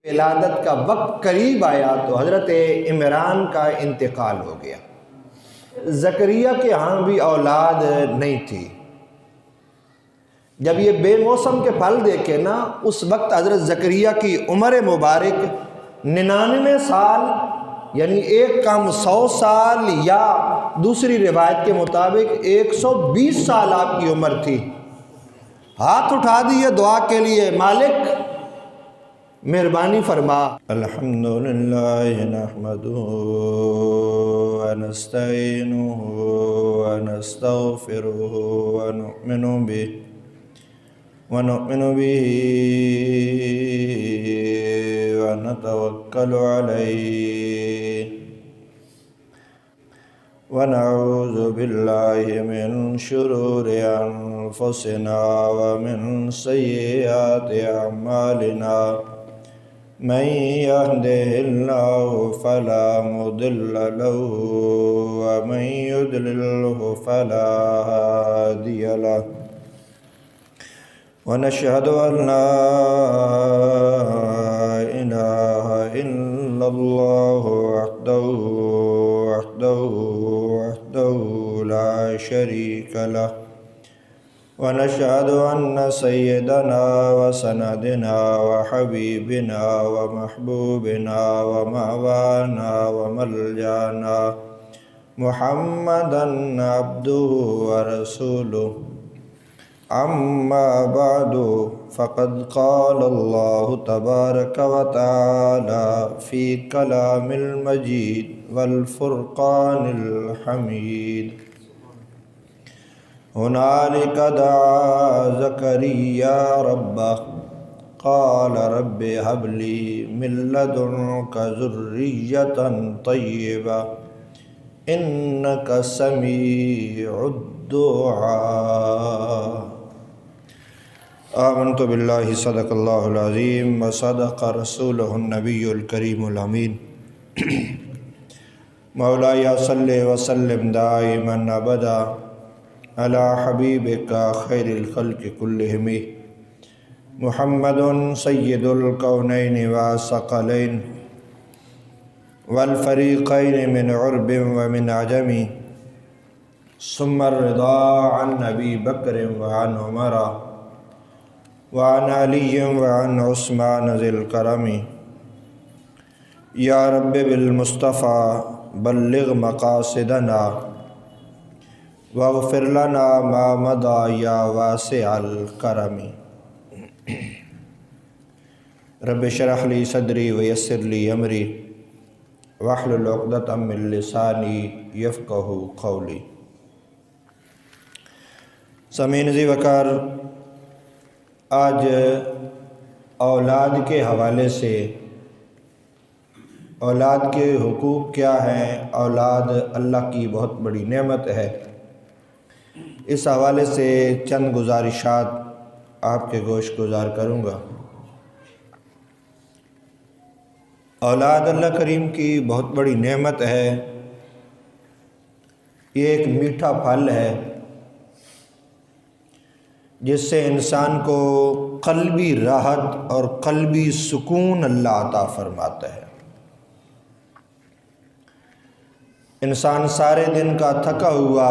ولادت کا وقت قریب آیا تو حضرت عمران کا انتقال ہو گیا۔ زکریا کے ہاں بھی اولاد نہیں تھی۔ جب یہ بے موسم کے پھل دیکھے نا، اس وقت حضرت زکریا کی عمر مبارک 99 سال، یعنی ایک کم 100 سال، یا دوسری روایت کے مطابق 120 سال آپ کی عمر تھی۔ ہاتھ اٹھا دیے دعا کے لیے، مالک مہربانی فرما۔ الحمدللہ نحمدہ ونستعینہ ونستغفرہ ونؤمن به ونتوکل علیہ ونعوذ باللہ من شرور انفسنا ومن سیئات اعمالنا، من يهده الله فلا مضل له ومن يضلله فلا هادي له، ونشهد أن لا إله إلا الله وحده لا شريك له، ونشهد أن سيدنا وسندنا وحبيبنا ومحبوبنا ومأوانا وملجانا محمدا عبده ورسوله، أما بعد فقد قال الله تبارك وتعالى في كلام المجيد والفرقان الحميد، هنالك دعا زكريا ربه قال رب هب لي من لدنك ذرية طيبة إنك سميع الدعاء۔ آمنت باللہ صدق اللہ العظیم وصدق رسولہ النبی الکریم الامین۔ مولاي صل وسلم دائما ابدا علی حبیبک خیر الخلق کلہم، محمد سید الکونین والثقلین والفریقین من عرب ومن عجم، ثم الرضا عن ابی بکر وعن عمر وعن علی وعن عثمان ذی الکرم، یا رب بالمصطفیٰ بلغ مقاصدنا واغفر لنا ما مضى یا واسع الکرم۔ رب اشرح لی صدری ویسر لی امری واحلل عقدۃ من لسانی یفقہوا قولی۔ سامعین ذی وقار، آج اولاد کے حوالے سے اولاد کے حقوق کیا ہیں، اولاد اللہ کی بہت بڑی نعمت ہے، اس حوالے سے چند گزارشات آپ کے گوش گزار کروں گا۔ اولاد اللہ کریم کی بہت بڑی نعمت ہے، یہ ایک میٹھا پھل ہے جس سے انسان کو قلبی راحت اور قلبی سکون اللہ عطا فرماتا ہے۔ انسان سارے دن کا تھکا ہوا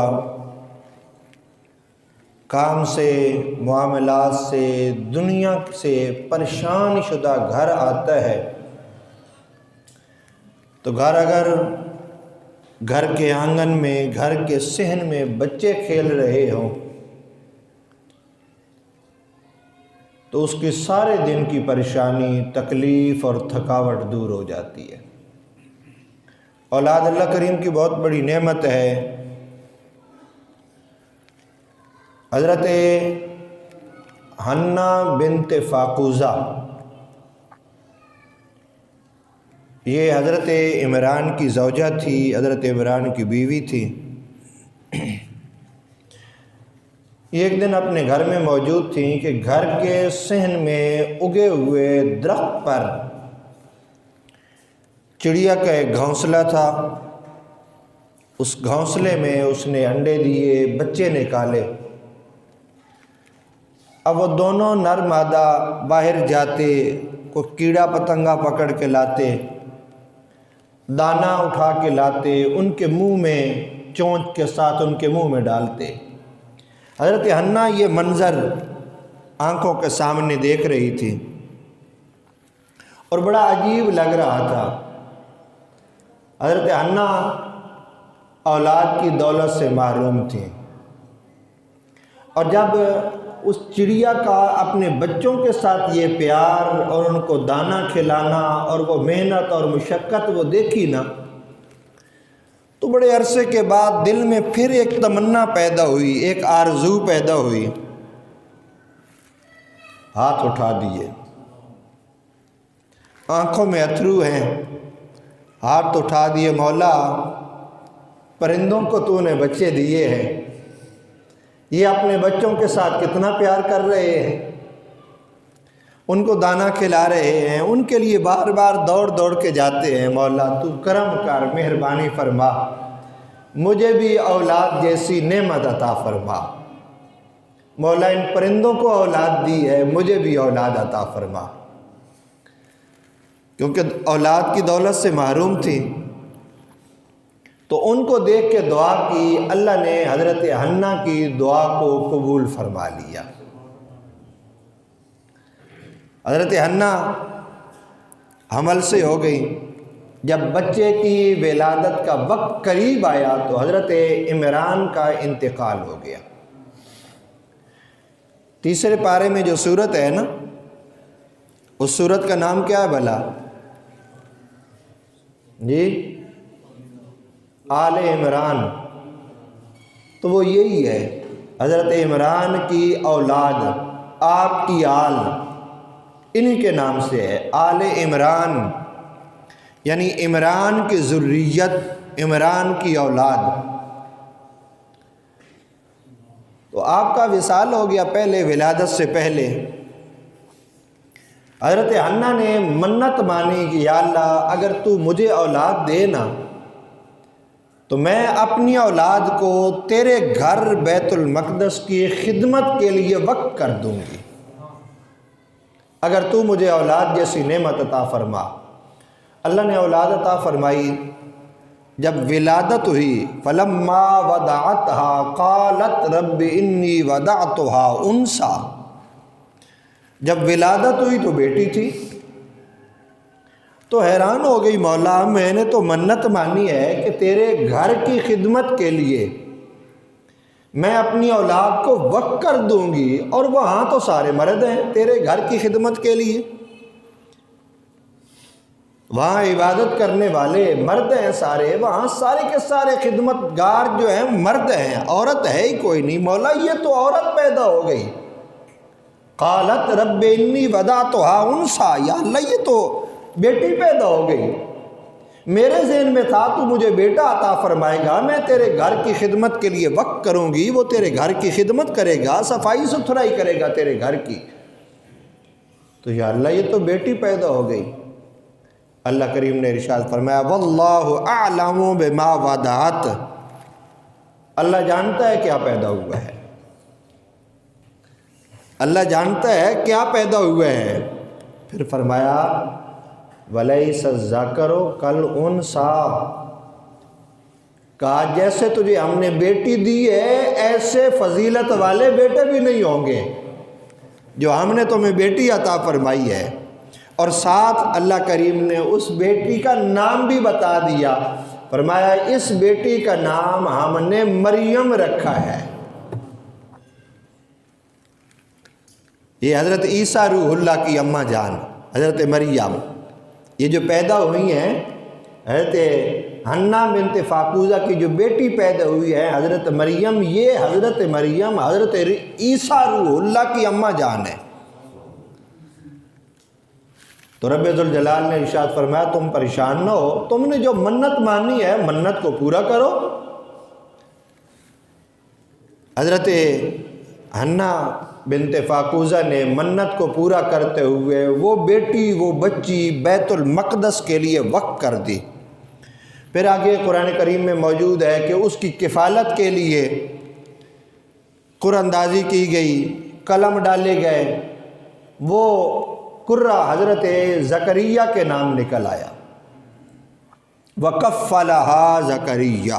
کام سے، معاملات سے، دنیا سے پریشان شدہ گھر آتا ہے تو اگر گھر کے آنگن میں، گھر کے صحن میں بچے کھیل رہے ہوں تو اس کی سارے دن کی پریشانی، تکلیف اور تھکاوٹ دور ہو جاتی ہے۔ اولاد اللہ کریم کی بہت بڑی نعمت ہے۔ حضرت حنہ بنت فاقوزہ، یہ حضرت عمران کی زوجہ تھی، حضرت عمران کی بیوی تھی۔ یہ ایک دن اپنے گھر میں موجود تھیں کہ گھر کے صحن میں اگے ہوئے درخت پر چڑیا کا ایک گھونسلہ تھا۔ اس گھونسلے میں اس نے انڈے دیے، بچے نکالے۔ اب وہ دونوں نر مادہ باہر جاتے کوئی کیڑا پتنگا پکڑ کے لاتے، دانہ اٹھا کے لاتے، ان کے منہ میں چونچ کے ساتھ ان کے منہ میں ڈالتے۔ حضرت حنا یہ منظر آنکھوں کے سامنے دیکھ رہی تھی اور بڑا عجیب لگ رہا تھا۔ حضرت حنا اولاد کی دولت سے محروم تھی، اور جب اس چڑیا کا اپنے بچوں کے ساتھ یہ پیار اور ان کو دانہ کھلانا اور وہ محنت اور مشقت وہ دیکھی نا، تو بڑے عرصے کے بعد دل میں پھر ایک تمنا پیدا ہوئی، ایک آرزو پیدا ہوئی۔ ہاتھ اٹھا دیے، آنکھوں میں اتھرو ہیں، ہاتھ اٹھا دیے، مولا پرندوں کو تو نے بچے دیے ہیں، یہ اپنے بچوں کے ساتھ کتنا پیار کر رہے ہیں، ان کو دانہ کھلا رہے ہیں، ان کے لیے بار بار دوڑ دوڑ کے جاتے ہیں۔ مولا تو کرم کر، مہربانی فرما، مجھے بھی اولاد جیسی نعمت عطا فرما۔ مولا ان پرندوں کو اولاد دی ہے، مجھے بھی اولاد عطا فرما۔ کیونکہ اولاد کی دولت سے محروم تھی، تو ان کو دیکھ کے دعا کی، اللہ نے حضرت حنا کی دعا کو قبول فرما لیا۔ حضرت حنا حمل سے ہو گئی۔ جب بچے کی ولادت کا وقت قریب آیا تو حضرت عمران کا انتقال ہو گیا۔ تیسرے پارے میں جو سورت ہے نا، اس سورت کا نام کیا ہے بھلا؟ جی آل عمران۔ تو وہ یہی ہے، حضرت عمران کی اولاد، آپ کی آل انہی کے نام سے ہے، آل عمران، یعنی عمران کی ذریت، عمران کی اولاد۔ تو آپ کا وصال ہو گیا پہلے، ولادت سے پہلے۔ حضرت حنا نے منت مانی کہ یا اللہ اگر تو مجھے اولاد دے نا تو میں اپنی اولاد کو تیرے گھر بیت المقدس کی خدمت کے لیے وقف کر دوں گی، اگر تو مجھے اولاد جیسی نعمت عطا فرما۔ اللہ نے اولاد عطا فرمائی۔ جب ولادت ہوئی، فلما وضعتها قالت رب انی وضعتها انثی، جب ولادت ہوئی تو بیٹی تھی، تو حیران ہو گئی، مولا میں نے تو منت مانی ہے کہ تیرے گھر کی خدمت کے لیے میں اپنی اولاد کو وقف کر دوں گی، اور وہاں تو سارے مرد ہیں تیرے گھر کی خدمت کے لیے، وہاں عبادت کرنے والے مرد ہیں سارے، وہاں سارے کے سارے خدمت گار جو ہیں مرد ہیں، عورت ہے ہی کوئی نہیں۔ مولا یہ تو عورت پیدا ہو گئی۔ قالت رب انی وضعتها انثی، یا اللہ یہ تو بیٹی پیدا ہو گئی، میرے ذہن میں تھا تو مجھے بیٹا عطا فرمائے گا، میں تیرے گھر کی خدمت کے لیے وقف کروں گی، وہ تیرے گھر کی خدمت کرے گا، صفائی ستھرائی کرے گا تیرے گھر کی، تو یا اللہ یہ تو بیٹی پیدا ہو گئی۔ اللہ کریم نے ارشاد فرمایا واللہ اعلم بما وضعت، اللہ جانتا ہے کیا پیدا ہوا ہے، اللہ جانتا ہے کیا پیدا ہوا ہے۔ پھر فرمایا وَلَيْسَ الذَّكَرُ كَالْأُنثَىٰ، کہا جیسے تجھے ہم نے بیٹی دی ہے ایسے فضیلت والے بیٹے بھی نہیں ہوں گے جو ہم نے تمہیں بیٹی عطا فرمائی ہے۔ اور ساتھ اللہ کریم نے اس بیٹی کا نام بھی بتا دیا، فرمایا اس بیٹی کا نام ہم نے مریم رکھا ہے۔ یہ حضرت عیسیٰ روح اللہ کی اماں جان حضرت مریم، یہ جو پیدا ہوئی ہیں، حضرت حنا بنت فاقوزہ کی جو بیٹی پیدا ہوئی ہے حضرت مریم، یہ حضرت مریم حضرت عیسیٰ روح اللہ کی اماں جان ہے۔ تو رب ذوالجلال نے ارشاد فرمایا تم پریشان نہ ہو، تم نے جو منت مانی ہے منت کو پورا کرو۔ حضرت حنا بنت فاقوزہ نے منت کو پورا کرتے ہوئے وہ بیٹی وہ بچی بیت المقدس کے لیے وقف کر دی۔ پھر آگے قرآن کریم میں موجود ہے کہ اس کی کفالت کے لیے قرآن اندازی کی گئی، قلم ڈالے گئے، وہ قرہ حضرت زکریا کے نام نکل آیا، وَكَفَّلَهَا زکریا،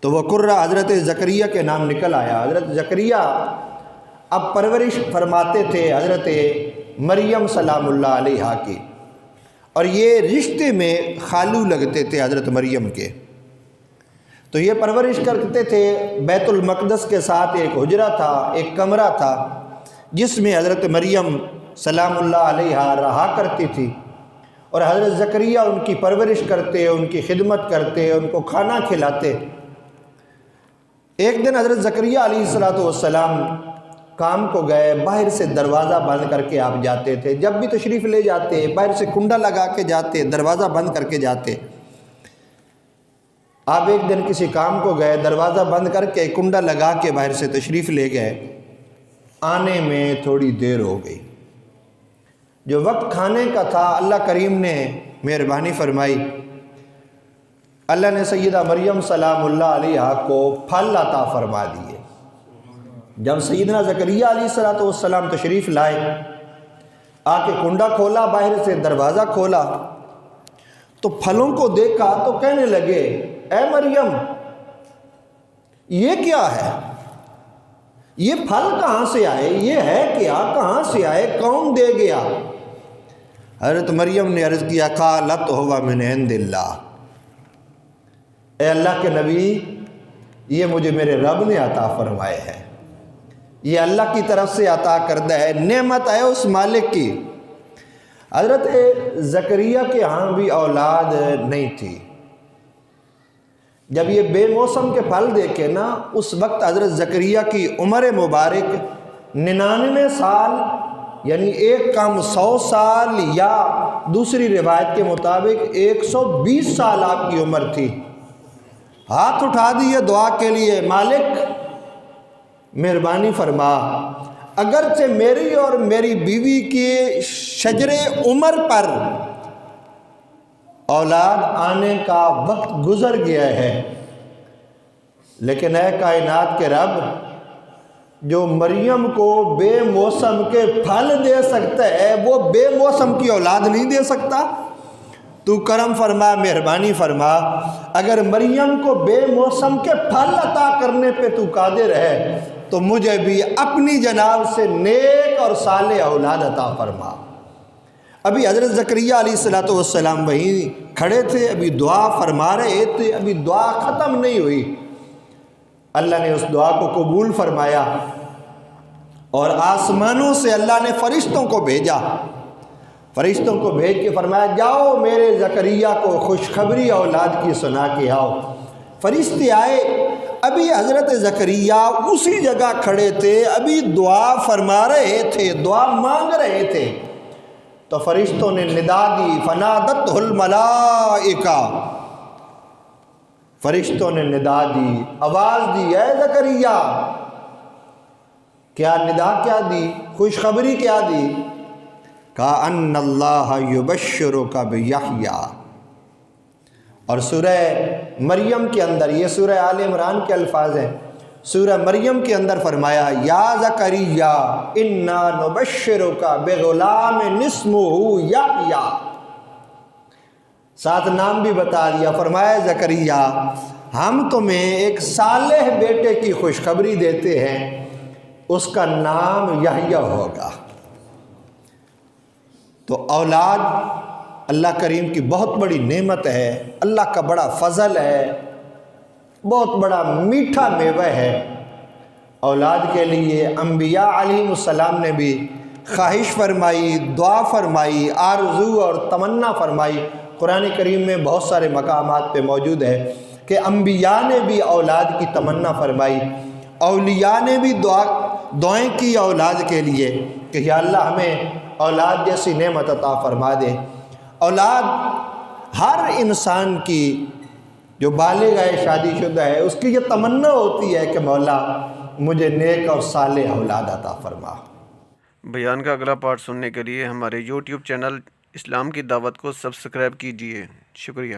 تو وہ قرہ حضرت زکریا کے نام نکل آیا۔ حضرت زکریا اب پرورش فرماتے تھے حضرت مریم سلام اللہ علیہا کی، اور یہ رشتے میں خالو لگتے تھے حضرت مریم کے، تو یہ پرورش کرتے تھے۔ بیت المقدس کے ساتھ ایک حجرہ تھا، ایک کمرہ تھا، جس میں حضرت مریم سلام اللہ علیہا رہا کرتی تھی، اور حضرت زکریا ان کی پرورش کرتے، ان کی خدمت کرتے، ان کو کھانا کھلاتے۔ ایک دن حضرت زکریا علیہ السلام کام کو گئے، باہر سے دروازہ بند کر کے آپ جاتے تھے، جب بھی تشریف لے جاتے باہر سے کنڈا لگا کے جاتے، دروازہ بند کر کے جاتے۔ آپ ایک دن کسی کام کو گئے، دروازہ بند کر کے کنڈا لگا کے باہر سے تشریف لے گئے، آنے میں تھوڑی دیر ہو گئی۔ جو وقت کھانے کا تھا اللہ کریم نے مہربانی فرمائی، اللہ نے سیدہ مریم سلام اللہ علیہا کو پھل عطا فرما دیے۔ جب سیدنا زکریا علیہ السلام تشریف لائے، آ کے کنڈا کھولا، باہر سے دروازہ کھولا تو پھلوں کو دیکھا تو کہنے لگے، اے مریم یہ کیا ہے؟ یہ پھل کہاں سے آئے؟ یہ ہے کیا؟ کہاں سے آئے؟ کون دے گیا؟ حضرت مریم نے عرض کیا، قالت ہوا من عند اللہ، اے اللہ کے نبی یہ مجھے میرے رب نے عطا فرمائے ہیں، یہ اللہ کی طرف سے عطا کردہ ہے، نعمت ہے اس مالک کی۔ حضرت زکریا کے ہاں بھی اولاد نہیں تھی۔ جب یہ بے موسم کے پھل دیکھے نا، اس وقت حضرت زکریا کی عمر مبارک 99 سال، یعنی ایک کم 100 سال، یا دوسری روایت کے مطابق 120 سال آپ کی عمر تھی۔ ہاتھ اٹھا دیے دعا کے لیے، مالک مہربانی فرما، اگرچہ میری اور میری بیوی کے شجر عمر پر اولاد آنے کا وقت گزر گیا ہے، لیکن اے کائنات کے رب، جو مریم کو بے موسم کے پھل دے سکتا ہے وہ بے موسم کی اولاد نہیں دے سکتا؟ تو کرم فرما، مہربانی فرما، اگر مریم کو بے موسم کے پھل عطا کرنے پہ تو قادر ہے تو مجھے بھی اپنی جناب سے نیک اور صالح اولاد عطا فرما۔ ابھی حضرت زکریا علیہ السلام وہیں کھڑے تھے، ابھی دعا فرما رہے تھے، ابھی دعا ختم نہیں ہوئی، اللہ نے اس دعا کو قبول فرمایا، اور آسمانوں سے اللہ نے فرشتوں کو بھیجا، فرشتوں کو بھیج کے فرمایا، جاؤ میرے زکریا کو خوشخبری اولاد کی سنا کے آؤ۔ فرشتے آئے، ابھی حضرت زکریا اسی جگہ کھڑے تھے، ابھی دعا فرما رہے تھے، دعا مانگ رہے تھے، تو فرشتوں نے ندا دی، فنادتہ الملائکہ، فرشتوں نے ندا دی، آواز دی، اے زکریا۔ کیا ندا کیا دی؟ خوشخبری کیا دی؟ کہا ان اللہ یبشرک بیحییٰ۔ اور سورہ مریم کے اندر، یہ سورہ آل عمران کے الفاظ ہیں، سورہ مریم کے اندر فرمایا، یا زکریا انا نبشرک بغلام اسمہ یحییٰ، ساتھ نام بھی بتا دیا، فرمایا زکریا ہم تمہیں ایک صالح بیٹے کی خوشخبری دیتے ہیں، اس کا نام یحییٰ ہوگا۔ تو اولاد اللہ کریم کی بہت بڑی نعمت ہے، اللہ کا بڑا فضل ہے، بہت بڑا میٹھا میوہ ہے۔ اولاد کے لیے انبیاء علیہ السلام نے بھی خواہش فرمائی، دعا فرمائی، آرزو اور تمنا فرمائی۔ قرآن کریم میں بہت سارے مقامات پہ موجود ہے کہ انبیاء نے بھی اولاد کی تمنا فرمائی، اولیاء نے بھی دعائیں کی اولاد کے لیے کہ یا اللہ ہمیں اولاد جیسی نعمت عطا فرما دے۔ اولاد ہر انسان کی جو بالغ ہے، شادی شدہ ہے، اس کی یہ تمنا ہوتی ہے کہ مولا مجھے نیک اور صالح اولاد عطا فرما۔ بیان کا اگلا پارٹ سننے کے لیے ہمارے یوٹیوب چینل اسلام کی دعوت کو سبسکرائب کیجیے۔ شکریہ۔